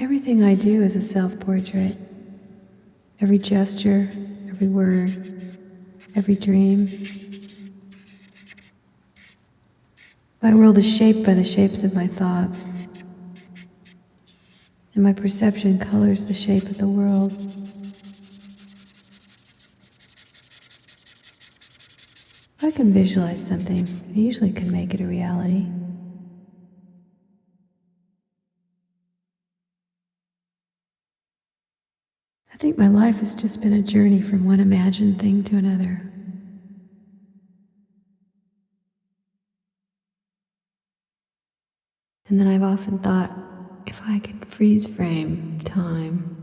Everything I do is a self-portrait. Every gesture, every word, every dream. My world is shaped by the shapes of my thoughts, and my perception colors the shape of the world. If I can visualize something, I usually can make it a reality. I think my life has just been a journey from one imagined thing to another. And then I've often thought, if I could freeze frame time,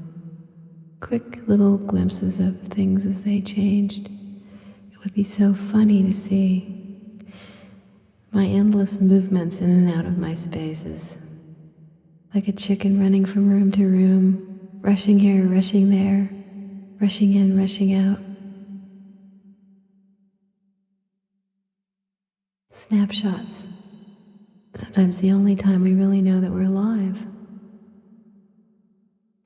quick little glimpses of things as they changed, it would be so funny to see my endless movements in and out of my spaces, like a chicken running from room to room, rushing here, rushing there, rushing in, rushing out. Snapshots. Sometimes the only time we really know that we're alive.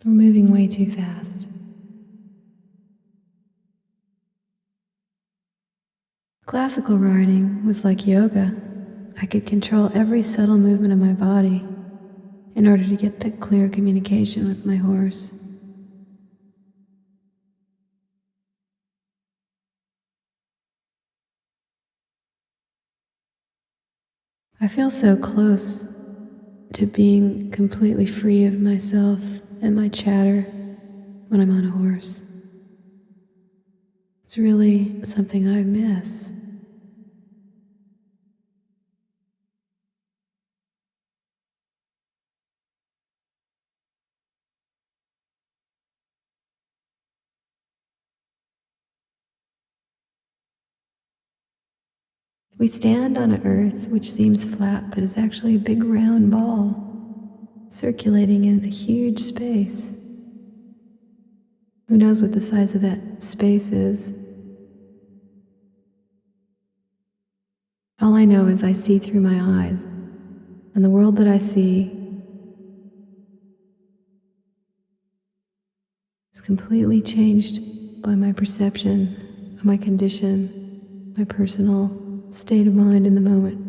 We're moving way too fast. Classical writing was like yoga. I could control every subtle movement of my body in order to get that clear communication with my horse. I feel so close to being completely free of myself and my chatter when I'm on a horse. It's really something I miss. We stand on an earth which seems flat but is actually a big round ball, circulating in a huge space. Who knows what the size of that space is? All I know is I see through my eyes, and the world that I see is completely changed by my perception of my condition, my personal state of mind in the moment.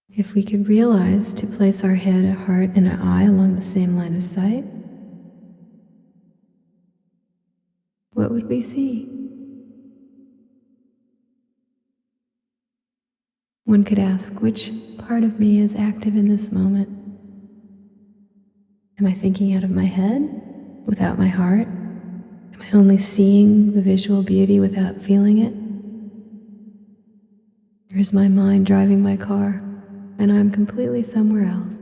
If we could realize to place our head, a heart, and an eye along the same line of sight, what would we see? One could ask, which part of me is active in this moment? Am I thinking out of my head, without my heart? Am I only seeing the visual beauty without feeling it? Or is my mind driving my car, and I'm completely somewhere else?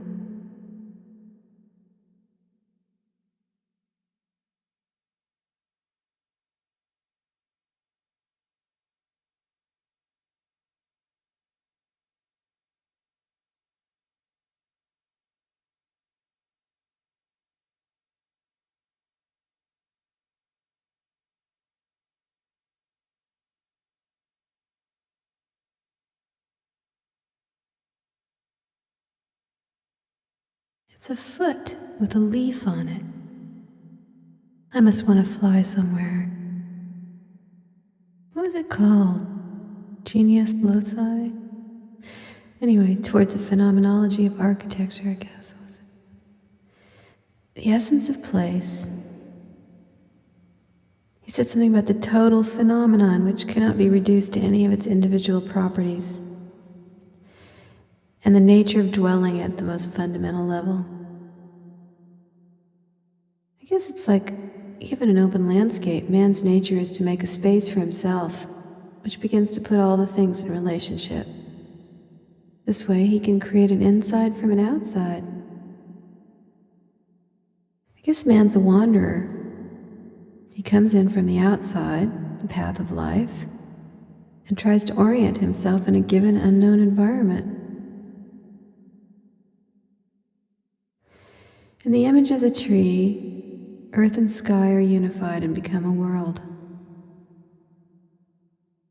It's a foot with a leaf on it. I must want to fly somewhere. What was it called? Genius loci? Anyway, towards the phenomenology of architecture, I guess. Was it? The essence of place. He said something about the total phenomenon which cannot be reduced to any of its individual properties, and the nature of dwelling at the most fundamental level. I guess it's like, given an open landscape, man's nature is to make a space for himself, which begins to put all the things in relationship. This way he can create an inside from an outside. I guess man's a wanderer. He comes in from the outside, the path of life, and tries to orient himself in a given unknown environment. In the image of the tree, earth and sky are unified and become a world.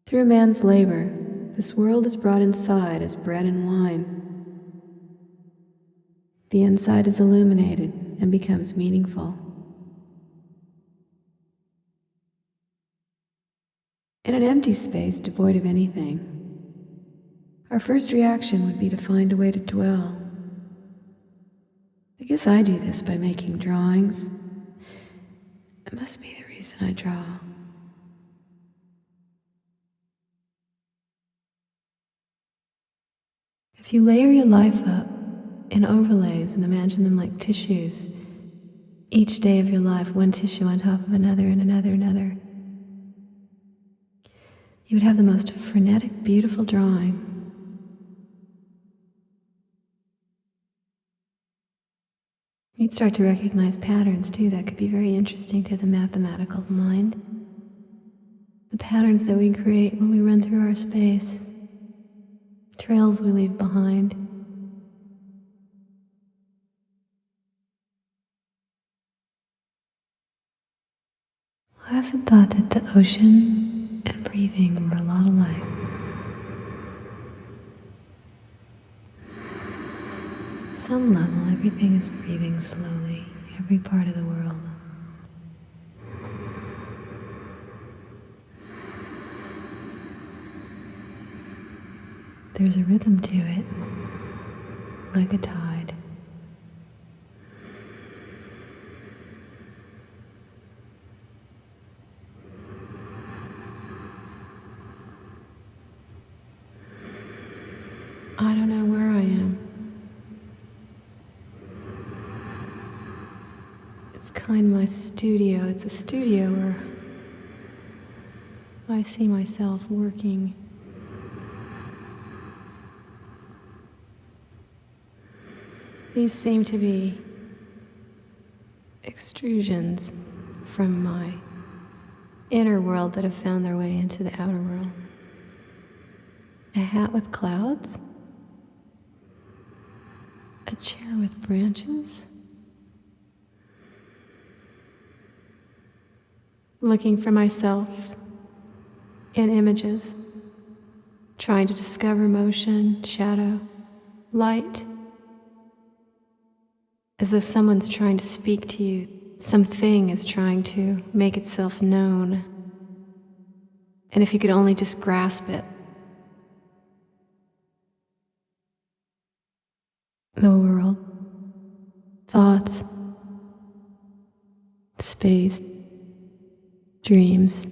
Through man's labor, this world is brought inside as bread and wine. The inside is illuminated and becomes meaningful. In an empty space devoid of anything, our first reaction would be to find a way to dwell. I guess I do this by making drawings. It must be the reason I draw. If you layer your life up in overlays and imagine them like tissues, each day of your life, one tissue on top of another and another, you would have the most frenetic, beautiful drawing. You'd start to recognize patterns too that could be very interesting to the mathematical mind. The patterns that we create when we run through our space, trails we leave behind. I often thought that the ocean and breathing were a lot alike. At some level, everything is breathing slowly, every part of the world. There's a rhythm to it, like a tide. I don't know where I am. It's kind of my studio. It's a studio where I see myself working. These seem to be extrusions from my inner world that have found their way into the outer world. A hat with clouds? A chair with branches? Looking for myself in images, trying to discover motion, shadow, light, as though someone's trying to speak to you. Something is trying to make itself known. And if you could only just grasp it. The world, thoughts, space, dreams,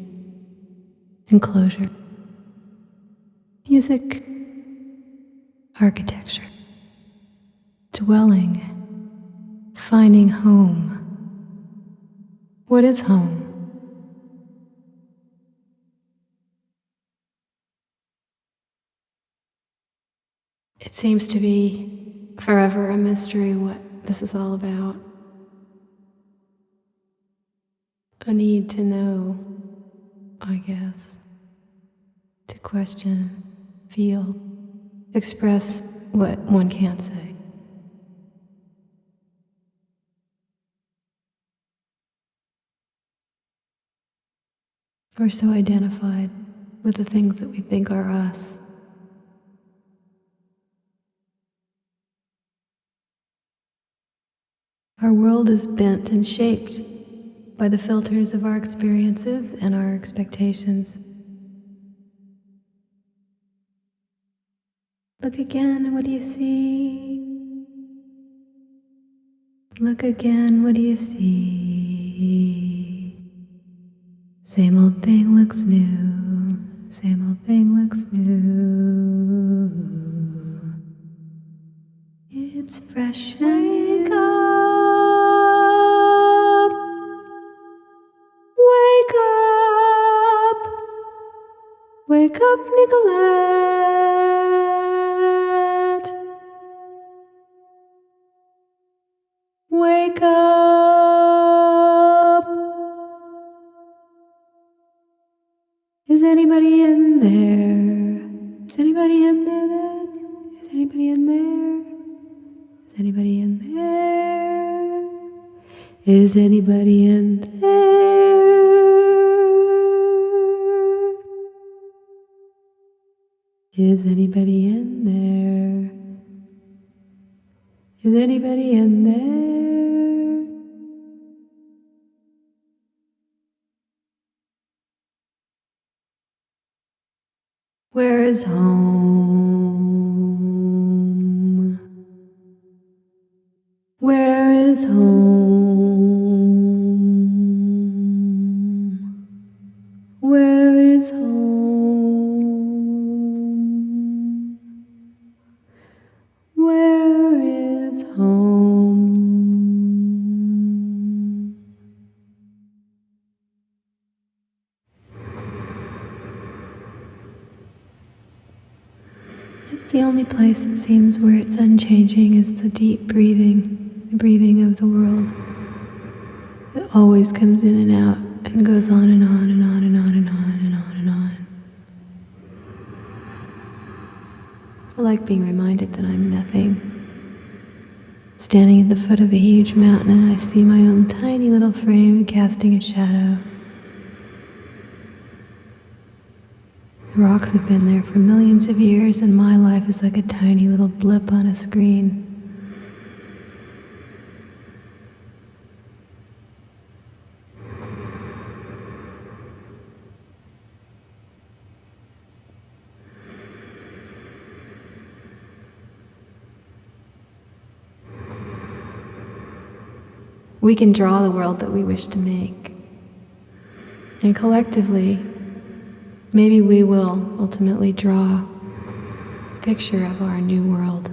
enclosure, music, architecture, dwelling, finding home. What is home? It seems to be forever a mystery what this is all about. A need to know, I guess. To question, feel, express what one can't say. We're so identified with the things that we think are us. Our world is bent and shaped by the filters of our experiences and our expectations. Look again, and what do you see? Look again, what do you see? Same old thing looks new, same old thing looks new. It's fresh. Wake up, wake up, wake up, Nicolette. Wake up. Is anybody in there? Is anybody in there then? Is anybody in there? Is anybody in there? Is anybody in there? Is anybody in there? Is anybody in there? Where is home? Where is home? Where is home? Where is home? It's the only place it seems where it's unchanging is the deep breathing, the breathing of the world. It always comes in and out and goes on and on and on and on and on and on and on. I like being reminded that I'm nothing. Standing at the foot of a huge mountain and I see my own tiny little frame casting a shadow. The rocks have been there for millions of years and my life is like a tiny little blip on a screen. We can draw the world that we wish to make. And collectively, maybe we will ultimately draw a picture of our new world.